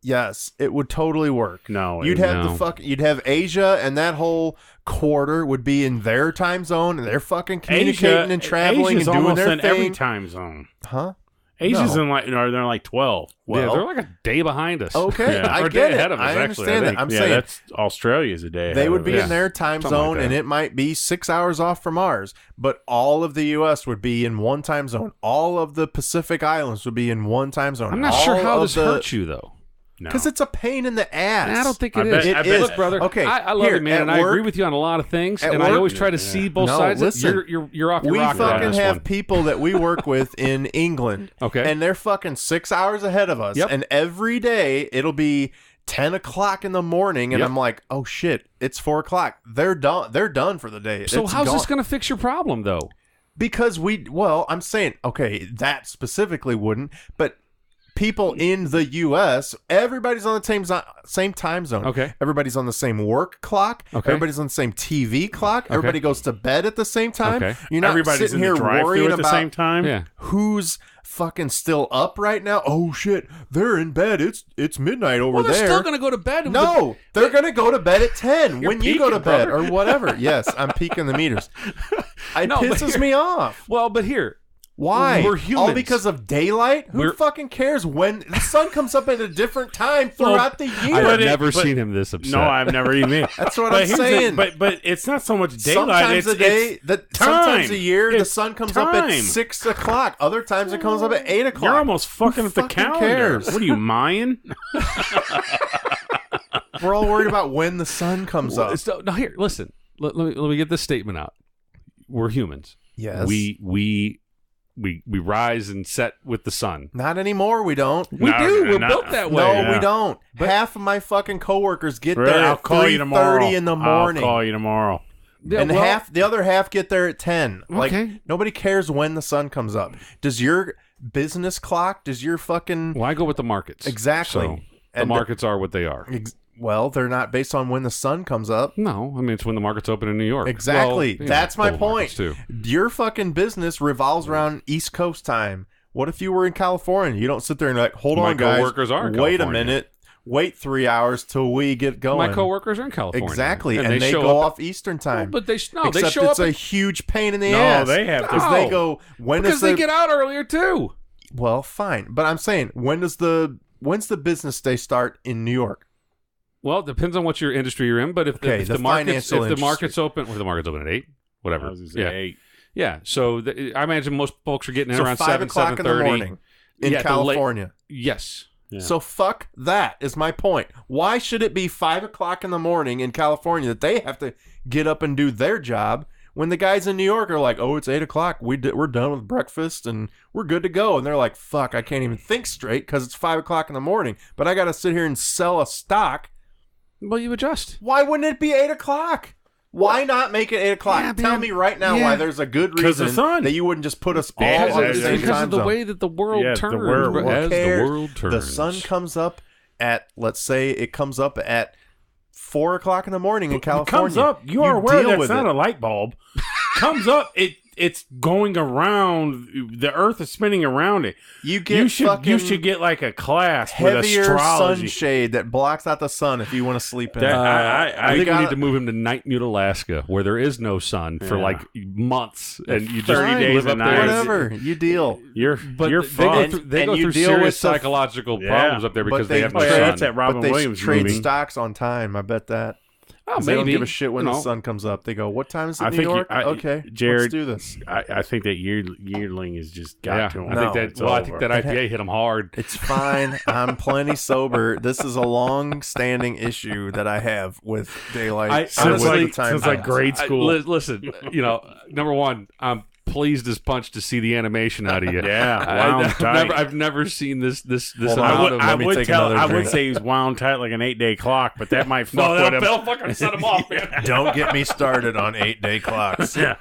Yes, it would totally work. No, You'd it- have you'd have Asia, and that whole quarter would be in their time zone, and they're fucking communicating and traveling Asia's and doing almost their in every thing. time zone. Huh? Asia's No. in they're like 12. Yeah, Well, they're like a day behind us. okay, Yeah. I Or a get day it. ahead of us, I actually, I understand think. it. I'm Yeah, saying that's Australia's a day. they ahead would of be us. in their time Something like zone, that. and it might be 6 hours off from ours. But all of the U.S. would be in one time zone. All of the Pacific Islands would be in one time zone. I'm not sure how All this of the- hurts you, though. No. Because it's a pain in the ass. I don't think I it bet- is. I It bet- is. Look, brother. Okay, I love here, you, man, at and I agree work- with you on a lot of things. at And I work- always try to see both No, sides. listen. You're off your We rocker on fucking this have one. people that we work with in England. Okay. And they're fucking 6 hours ahead of us. Yep. And every day it'll be 10 o'clock in the morning. And Yep. I'm like, oh shit, it's 4 o'clock. They're done. They're done for the day. So It's how's this gone. going to fix your problem, though? Because I'm saying, okay, that specifically wouldn't, but people in the U.S., everybody's on the same time zone. Okay. Everybody's on the same work clock. Okay. Everybody's on the same TV clock. Okay. Everybody goes to bed at the same time. Okay. You're not Everybody's sitting in here the drive-thru worrying at the about same time. Yeah. who's fucking still up right now. Oh shit, they're in bed. It's midnight over Well, there. they're still going to go to bed. No, they're going to go to bed at 10 when you go to peaking, bed brother. or whatever. Yes, I'm peaking the meters. It pisses me off. Well, but here. Why? We're humans. All because of daylight? Who fucking cares when the sun comes up at a different time throughout the year? I've never seen him this upset. No, I've never even. That's what I'm saying. But it's not so much daylight. Sometimes sometimes a year the sun comes up at time. 6 o'clock. Other times it comes up at 8 o'clock. You're almost fucking with the calendar. Cares? What are you, Mayan? We're all worried about when the sun comes up. So, now here, listen. Let me get this statement out. We're humans. Yes. We rise and set with the sun. Not anymore, we don't. We do. We're built that way. No, we don't. Half of my fucking coworkers get Really? there I'll at call you tomorrow. 3:30 in the morning. I'll call you tomorrow. Yeah, And the other half get there at 10. Like, Okay. nobody cares when the sun comes up. Does your business clock, does your fucking... Well, I go with the markets. Exactly. So the markets are what they are. Well, they're not based on when the sun comes up. No, I mean, it's when the markets open in New York. Exactly. Well, That's my full point. markets, too. Your fucking business revolves around East Coast time. What if you were in California? You don't sit there and like, hold My on, guys. coworkers are in Wait a California. minute. Wait 3 hours till we get going. My coworkers are in California. Exactly. And they show go up off Eastern time. Well, but they show Except up it's a huge pain in the No, ass. they have to. Because they go, because they get out earlier, too. Well, fine. But I'm saying, when's the business day start in New York? Well, it depends on what your industry you're in, but if Okay, the markets open, well, the markets open at 8, whatever. I was gonna say 8. Yeah. So I imagine most folks are getting in So around 5 7, o'clock in the 7:30 morning in California. Yes. Yeah. So fuck that is my point. Why should it be 5 o'clock in the morning in California that they have to get up and do their job when the guys in New York are like, oh, it's 8 o'clock. We're done with breakfast and we're good to go. And they're like, fuck, I can't even think straight because it's 5 o'clock in the morning. But I got to sit here and sell a stock. Well, you adjust. Why wouldn't it be 8 o'clock? Why not make it 8 o'clock? Yeah, Tell man. me right now why there's a good 'Cause the reason sun. that you wouldn't just put us all Yeah, on the it's same because time of the zone. way that the world Yeah, turns. the world as the cares? world turns. The sun comes up at, let's say it comes up at 4 o'clock in the morning in California. Comes up. You are aware deal that's with not it. a light bulb. Comes up. It's going around. The Earth is spinning around it. You get You should get like a class with heavier astrology. sunshade that blocks out the sun if you want to sleep in. That- I think we gotta- need to move him to Night Mute, Alaska, where there is no sun for like months, and you just 30 days live up and there. nights. Whatever, you deal. You're But you're they fucked. go through, they And go you through deal serious with the- psychological Yeah. problems up there because But they have no oh, yeah, sun. that's that Robin but they Williams trade movie. stocks on time. I bet that. Oh, 'Cause maybe. they don't give a shit when You the know. sun comes up. They go, "What time is it I in New think you- York?" Okay, Jared, let's do this. I think that yearling has just got Yeah, to him. I No, think that. It's Well, I over. think that IPA hit him hard. It's fine. I'm plenty sober. This is a long-standing issue that I have with daylight. Since with like, since like grade I- school. listen, number one, I'm pleased as punch to see the animation out of you. Yeah, wound tight. I've never seen this Hold on, amount of. let me take another I would drink. say he's wound tight like an 8-day clock, but that might fuck no, with him. they'll fucking set him off, man. Don't get me started on 8-day clocks. Yeah.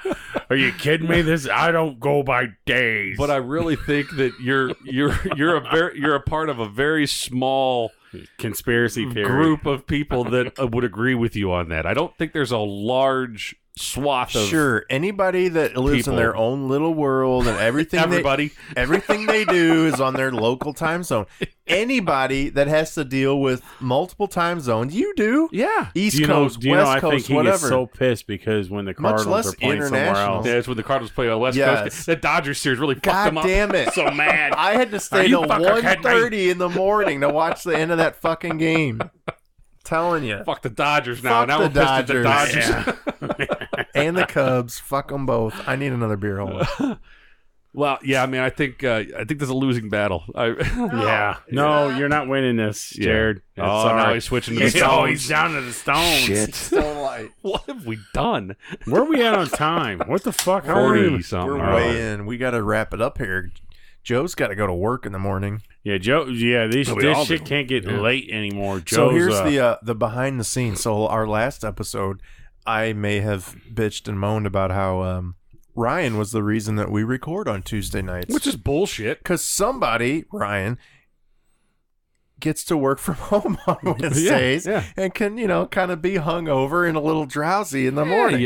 Are you kidding me? I don't go by days. But I really think that you're a part of a very small conspiracy theory group of people that would agree with you on that. I don't think there's a large swath of Sure, anybody that lives people. in their own little world and everything everybody. everything they do is on their local time zone. Anybody that has to deal with multiple time zones, you do. Yeah. East Do you know, Coast, do you West know, I Coast, think he whatever. gets so pissed because when the Much Cardinals less are playing somewhere international. else. Yeah, it's when the Cardinals play on West Yes. Coast. The Dodgers series really fucked God them up. damn it. So mad. I had to stay you till fucker kidding me? 1:30 in the morning to watch the end of that fucking game. Telling you. Fuck the Dodgers now. Fuck Now the we're pissed at the Dodgers. Dodgers. And the Cubs. Fuck them both. I need another beer hole. Well, yeah, I mean, I think there's a losing battle. Yeah. No, you're not winning this, Jared. Oh, Sorry. now he's switching to the Oh, Stones. he's down to the Stones. Shit. Still light. What have we done? Where are we at on time? What the fuck? How are 40 we? something. We're All way right. in. We got to wrap it up here. Joe's got to go to work in the morning. Yeah, Joe. Yeah, this we all shit do. can't get Yeah. late anymore. Joe's, So here's the behind the scenes. So our last episode, I may have bitched and moaned about how Ryan was the reason that we record on Tuesday nights. Which is bullshit. Because somebody, Ryan, gets to work from home on Wednesdays and can, kind of be hungover and a little drowsy in the morning.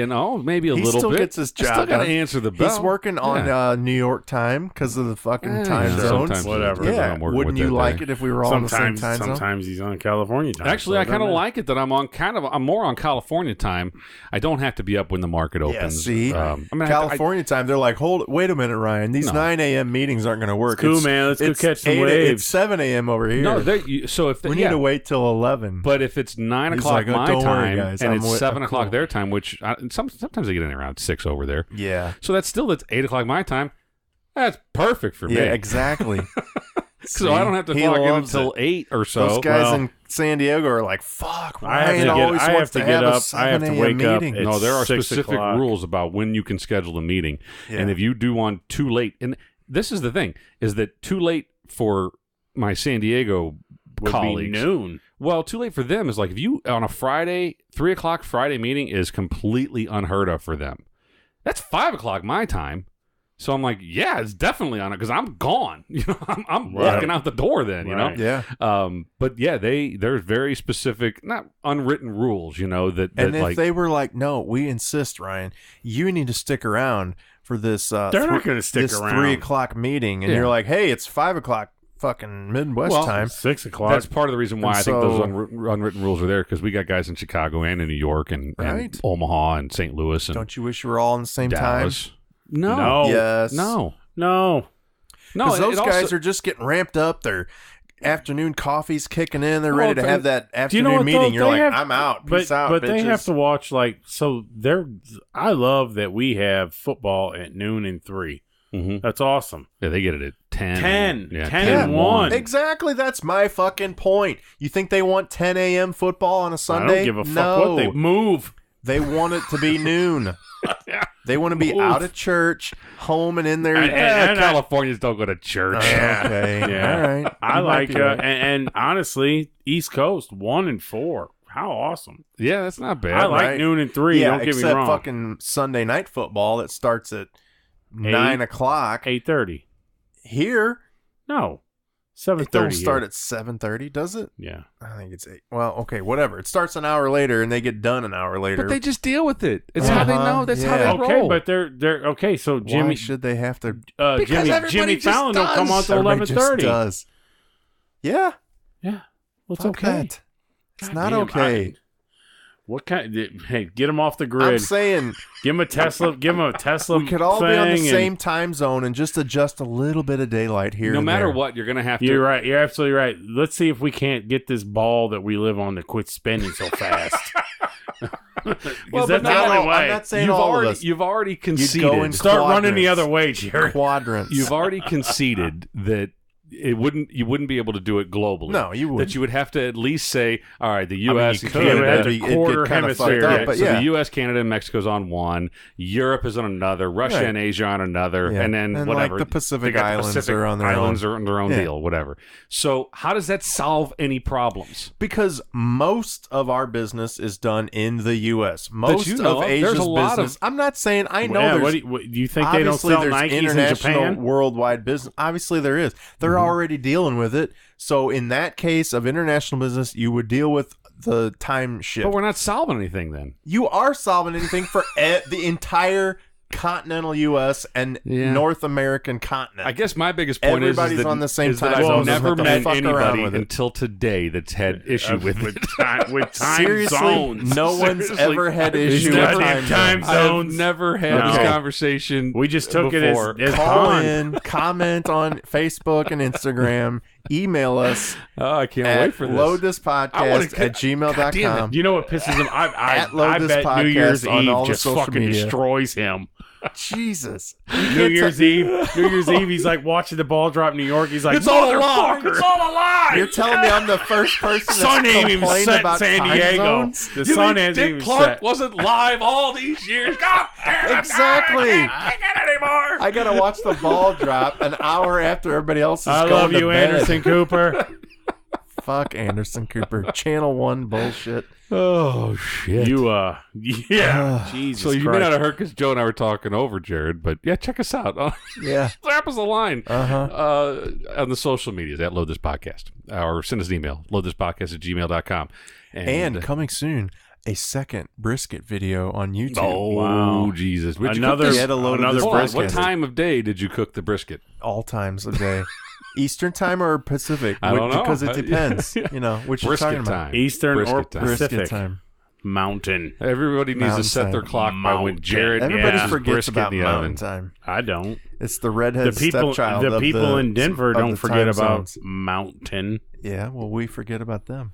Maybe a little bit. He still gets his job still got to done. answer the bell. He's working on New York time because of the fucking time zones. Whatever. Yeah. Wouldn't you like it if we were all in the same time zone? Sometimes he's on California time. Actually, I kind of like it that I'm more on California time. I don't have to be up when the market opens. Yeah, see? California time, they're like, wait a minute, Ryan. These 9 a.m. meetings aren't going to work. It's cool, man. Let's go catch some waves. It's 7 a.m. over here. No, so if we need to wait till 11. But if it's 9 o'clock my time and it's 7 o'clock their time, which sometimes they get in around 6 over there. Yeah. So that's 8 o'clock my time. That's perfect for me. Yeah, exactly. So I don't have to clock in until 8 or so. Those guys in San Diego are like, fuck, Ryan I have to get up. I have to wake up. No, there are specific rules about when you can schedule a meeting. Yeah. And if you do one too late, and this is the thing, is that too late for my San Diego colleagues. Be noon. Well, too late for them is like if you on a Friday, 3 o'clock Friday meeting is completely unheard of for them. That's 5 o'clock my time. So I'm like, yeah, it's definitely on it because I'm gone. I'm walking out the door then. Yeah. But yeah, there's very specific, not unwritten rules. That and if they were like, no, we insist, Ryan, you need to stick around for this. They're not going to stick around. 3 o'clock meeting, and you're like, hey, it's 5 o'clock. Fucking Midwest time. 6 o'clock. That's part of the reason why I think those unwritten rules are there because we got guys in Chicago and in New York and Omaha and St. Louis. And don't you wish you were all in the same Dallas. time? No. Yes. No. Because those guys are just getting ramped up. Their afternoon coffee's kicking in. They're ready to have that afternoon meeting. You're like, I'm out. Peace out, But bitches. they have to watch I love that we have football at noon and 3. Mm-hmm. That's awesome. Yeah, they get it at 10. 10 10 and 1. Exactly. That's my fucking point. You think they want 10 a.m. football on a Sunday? I don't give a fuck what they move. They want it to be noon. They want to be out of church, home, and in there. And Californians don't go to church. Okay. Yeah. All right. I like and honestly, East Coast 1 and 4. How awesome. Yeah, that's not bad. I like noon and 3. Yeah, don't get me wrong. Except fucking Sunday night football that starts at 9 o'clock. 8:30. Here? No. 7:30. It don't start at 7:30, does it? Yeah. I think it's 8. Well, okay, whatever. It starts an hour later and they get done an hour later. But they just deal with it. It's how they know. That's how they roll. Okay, but they're okay. So Jimmy, why should they have to? Jimmy Fallon don't come on till 11:30. Does. Yeah. Yeah. What's Fuck okay? That. It's not okay. What kind? Hey, get him off the grid. I'm saying, give him a Tesla. Give him a Tesla. We could all be on the same time zone and just adjust a little bit of daylight here. No matter there. what, you're gonna have to. You're right. You're absolutely right. Let's see if we can't get this ball that we live on to quit spinning so fast. Well, that's the only way. I'm not saying you've already conceded. Start running the other way, Jared. Quadrants. You've already conceded that. You wouldn't be able to do it globally. No, you wouldn't. That you would have to at least say, all right, the U.S. and Canada, a quarter hemisphere. So the U.S., Canada, and Mexico's on one. Europe is on another. Russia and Asia on another. Yeah. And then whatever. Like the Pacific Islands are on their own. Are on their own deal, whatever. So how does that solve any problems? Because most of our business is done in the U.S. Most of Asia's business. I'm not saying I know. Do you think they don't sell Nikes in Japan? Worldwide business. Obviously, there is. They're already dealing with it. So in that case of international business, you would deal with the time shift. But we're not solving anything then. You are solving anything for the entire continental U.S. and North American continent. I guess my biggest point everybody's is that, on the same time. I've never met anybody until today that's had issue with time Seriously, zones. No one's ever had issue with time zones. I've never had this conversation. We just took before. it as call in, comment on Facebook and Instagram, email us. Oh, I can't wait for this. loadthispodcast@gmail.com. You know what pisses him? I bet New Year's Eve just fucking destroys him. Jesus. New Year's Eve, he's like watching the ball drop in New York. He's like, it's all a lie. It's all a lie. You're telling me I'm the first person that's complained about San Diego. Zones? The sun ain't Dick even Clark set. wasn't live all these years. God damn it. Exactly. I can't get it anymore. I gotta watch the ball drop an hour after everybody else is going I love to you, bed. Anderson Cooper. Fuck Anderson Cooper. Channel 1 bullshit. Oh, shit. Jesus So you Christ. may not have heard because Joe and I were talking over Jared, but yeah, check us out. Yeah. Drop us a line Uh-huh. on the social medias at Load This Podcast. Or send us an email, loadthispodcast@gmail.com. And coming soon, a second brisket video on YouTube. Oh, Wow. Jesus. Would Another- you cook Get a load another of this Hold on, brisket. what time of day did you cook the brisket? All times of day. Eastern time or Pacific? I don't know. Because it depends. You know, which you're talking Brisket about. time. Eastern Brisket or time. Pacific? Brisket time. Mountain. Everybody needs Mountain to set their time. clock by when Mountain. Jared Everybody has forgets brisket about in the mountain oven. time. I don't. It's the redhead stepchild The of people in Denver of don't the forget time about zones. mountain. Yeah, well, we forget about them.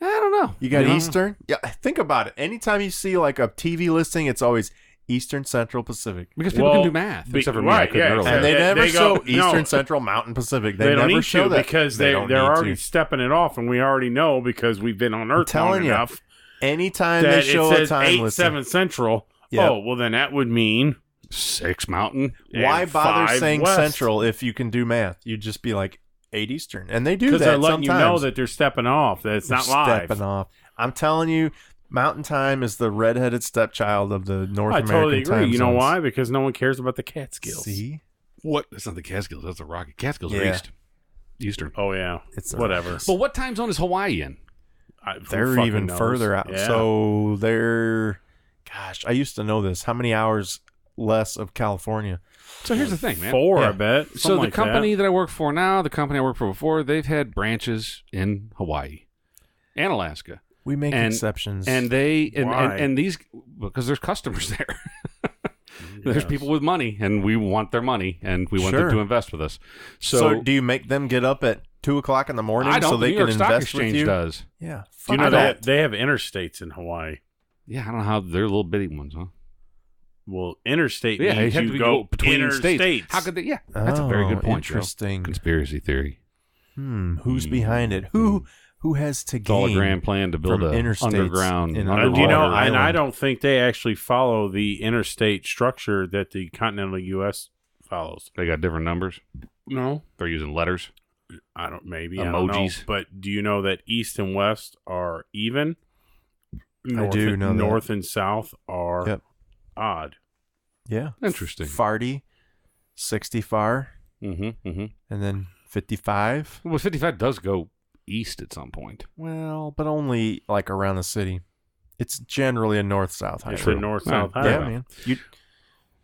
I don't know. You got know? Eastern? Yeah, think about it. Anytime you see like a TV listing, it's always Eastern, Central, Pacific. Because people Well, can do math. be- Except for me, right, I couldn't yeah, earlier. And they never They go- show Eastern, no. Central, Mountain, Pacific. They never don't show need to that because they they're don't need already to. stepping it off, and we already know because we've been on Earth long telling you. enough Anytime that they it show a says time 8, listing, 7 Central. Yep. Oh, well, then that would mean 6 Mountain. why and bother 5 saying West. Central if you can do math? You'd just be like 8 Eastern, and they do that Because they're letting sometimes. you know that they're stepping off, that it's They're not live. stepping off. I'm telling you, Mountain Time is the redheaded stepchild of the North I American totally agree. time You know zones. why? Because no one cares about the Catskills. See, What? That's not the Catskills. That's the Rocky. Catskills are Yeah. Eastern. Oh, yeah. It's Whatever. But what time zone is Hawaii in? Who they're fucking even knows? further out. Yeah. So they're, gosh, I used to know this. How many hours less of California? So here's the thing, man. 4, Yeah. I bet. So Something the like company that I work for now, the company I worked for before, they've had branches in Hawaii and Alaska. We make And- exceptions. And they Why? and these because there's customers there. There's Yes. people with money, and we want their money, and we want them Sure. to invest with us. so So, do you make them get up at 2:00 in the morning I don't. so The they New can York Stock invest with Exchange you? does. Yeah, Do you fuck know that. they have interstates in Hawaii? Yeah, I don't know how they're little bitty ones, huh? Well, interstate Yeah, means have you to go between interstates. states. How could they? Yeah, that's a very good point. Joe. Interesting. Conspiracy theory. Who's behind it? Who has to It's all a gain? grand plan to build from a interstates underground. in underwater Do you know? Underwater And I island. don't think they actually follow the interstate structure that the continental U.S. follows. They got different numbers. No, They're using letters. I don't. Maybe I don't know. Emojis. But do you know that east and west are even? North do and, know that. North and south are Yep. odd. Yeah, Interesting. Farty, 60 far, Mm-hmm. Mm-hmm. and then 55. Well, 55 does go east at some point. Well, but only like around the city. It's generally a north-south highway. It's a north-south Yeah, Yeah, highway. man.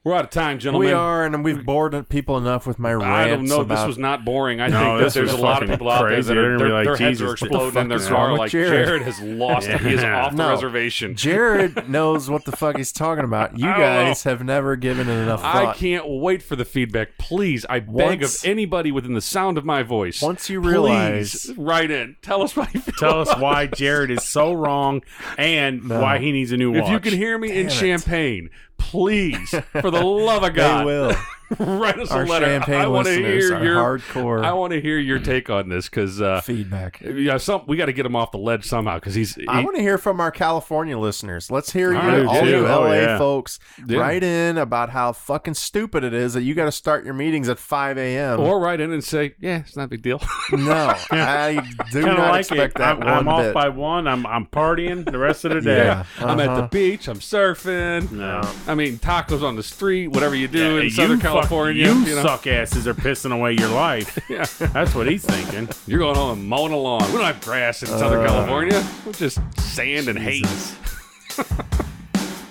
We're out of time, gentlemen. We are, and we've bored people enough with my rants. I don't know. About, This was not boring. I No, think that this there's a was lot of fucking people out there crazy. that They're are, gonna be their, like, their heads are Jesus, what the exploding in their fuck is wrong car with like Jared? Jared has lost it. He is Yeah. off the No. reservation. Jared knows what the fuck he's talking about. You I don't guys have never given it enough I thought. can't wait for the feedback. Please, I beg Once- of anybody within the sound of my voice. Once you please realize, write in. Tell us why you feel. Tell us why Jared is so wrong and No. why he needs a new watch. If you can hear me in Damn it. Champagne, please, for the love of they God, will. write us Our a letter. champagne I want to listeners hear are your hardcore. I want to hear your take on this because feedback. yeah, we got to get him off the ledge somehow because I want to hear from our California listeners. Let's hear I you, do all too. you Oh, LA yeah. folks. Yeah. Write in about how fucking stupid it is that you got to start your meetings at 5 a.m. or write in and say, yeah, it's not a big deal. No, I do Kinda not like expect it. that I'm one off bit. by 1. I'm partying the rest of the day. Yeah. I'm at the Uh-huh. beach. I'm surfing. No. I mean, tacos on the street. Whatever you do Yeah, in Southern fuck- California, you know? suck asses are pissing away your life. Yeah. That's what he's thinking. You're going home and mowing a lawn. We don't have grass in Southern California. We're just sand and hate.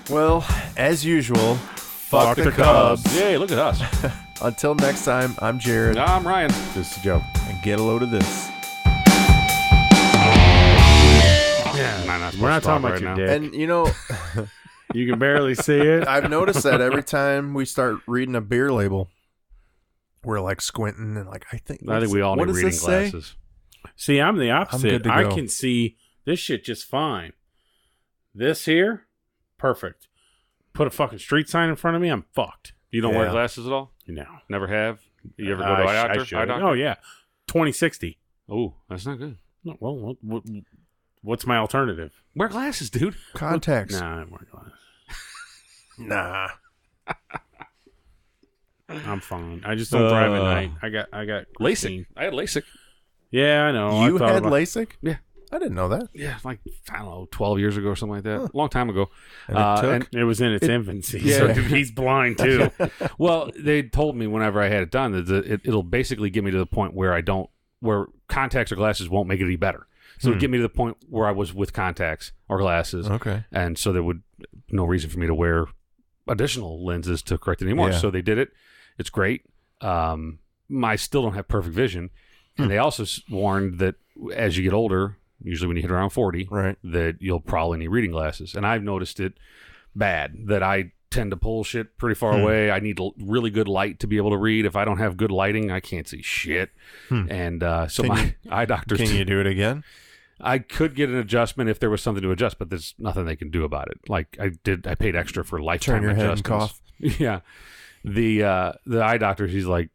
Well, as usual, fuck the Cubs. Cubs. Yay, look at us. Until next time, I'm Jared, I'm Ryan. This is Joe. and get a load of this. Yeah, We're not talking about your dick. And you know, You can barely see it. I've noticed that every time we start reading a beer label, we're like squinting and like, I think we all what need does reading this say? glasses. See, I'm the I'm opposite. good to I go. can see this shit just fine. This here, perfect. Put a fucking street sign in front of me, I'm fucked. You don't wear Yeah. glasses at all? No. Never have? You ever go to eye doctor? I should. Oh, yeah. 2060. Oh, that's not good. No, well, what's my alternative? Wear glasses, dude. Contacts. Nah, I don't wear glasses. Nah. I'm fine. I just don't drive at night. I got LASIK. I had LASIK. Yeah, I know. You had LASIK? Yeah. I didn't know that. Yeah, like, I don't know, 12 years ago or something like that. A long time ago. And it was in its infancy. Yeah. So he's blind, too. Well, they told me whenever I had it done that it'll basically get me to the point where where contacts or glasses won't make it any better. So it'd get me to the point where I was with contacts or glasses. Okay. And so there would no reason for me to wear additional lenses to correct it anymore. Yeah. So they did it. It's great. I still don't have perfect vision. And they also warned that as you get older, usually when you hit around 40, right, that you'll probably need reading glasses. And I've noticed it bad, that I tend to pull shit pretty far away. I need really good light to be able to read. If I don't have good lighting, I can't see shit. And so my eye doctors... Can you do it again? I could get an adjustment if there was something to adjust, but there's nothing they can do about it. Like I paid extra for lifetime Turn your head adjustments. And cough. Yeah. The eye doctor, he's like,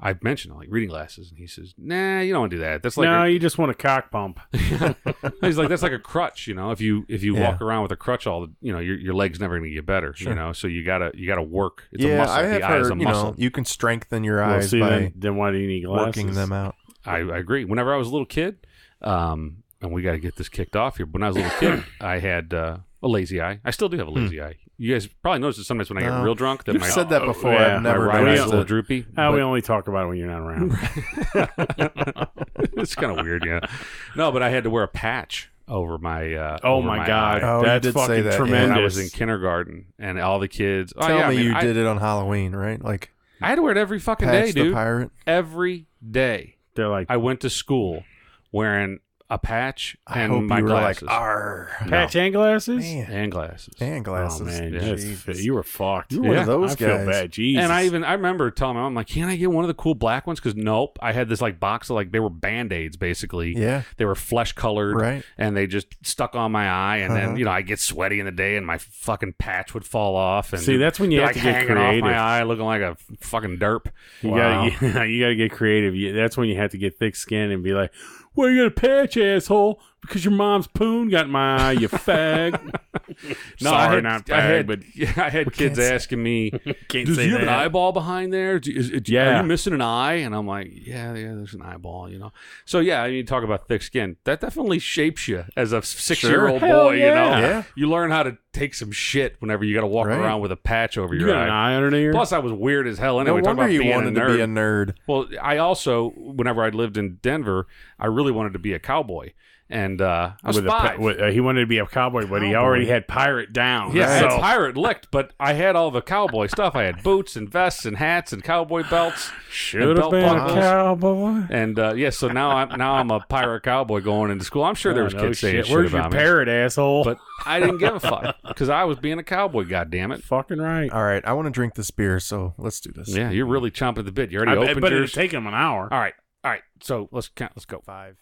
I mentioned like reading glasses, and he says, "Nah, you don't want to do that. That's like you just want a cock pump." He's like, "That's like a crutch, If you walk around with a crutch your leg's never going to get better, So you gotta work. It's a muscle. I have heard, you can strengthen your eyes by then why do you need glasses? working them out. I agree. Whenever I was a little kid, and we got to get this kicked off here. But when I was a little kid, I had a lazy eye. I still do have a lazy eye. You guys probably notice that sometimes when I get real drunk, that you've said that before. I've never my eye's a little droopy. We only talk about it when you're not around. It's kind of weird, yeah. No, but I had to wear a patch over my. Oh my god, that's fucking tremendous. When I was in kindergarten, and all the kids. Tell me you did it on Halloween, right? Like I had to wear it every fucking Patch day, dude. the Pirate. Every day. They're like, I went to school wearing a patch I and hope my you were glasses. Like, Arr. Patch and glasses? Man. And glasses. And glasses. Oh, man. Yeah. You were fucked. You were one of those guys. I feel bad. Jesus. And I remember telling my mom, like, can't I get one of the cool black ones? Because nope. I had this like box of they were Band-Aids basically. Yeah. They were flesh colored. Right. And they just stuck on my eye. And then, I get sweaty in the day and my fucking patch would fall off. And see, that's when you have to get creative. Off my eye looking like a fucking derp. You gotta get creative. That's when you have to get thick skin and be like, well, you got a patch, asshole, because your mom's poon got in my eye, you fag. No, sorry, not fag, but I had kids asking me, "Does you have an eyeball behind there? Are you missing an eye?" And I'm like, "Yeah, there's an eyeball." So you talk about thick skin. That definitely shapes you as a 6-year-old boy. Yeah. You learn how to take some shit whenever you got to walk around with a patch over your eye. You got an eye under there. Plus, I was weird as hell anyway. No wonder you wanted to be a nerd. Well, I also, whenever I lived in Denver, I really wanted to be a cowboy. And I was 5. He wanted to be a cowboy, but he already had pirate down. Yeah, I had pirate licked, but I had all the cowboy stuff. I had boots and vests and hats and cowboy belts. Should have been a cowboy. And so now I'm a pirate cowboy going into school. I'm sure there was kids saying shit Where's about your parrot, asshole? But I didn't give a fuck because I was being a cowboy. Goddammit. Fucking right. All right, I want to drink this beer, so let's do this. Yeah, you're really chomping at the bit. You already opened but yours. It's taking him an hour. All right. So let's go. 5,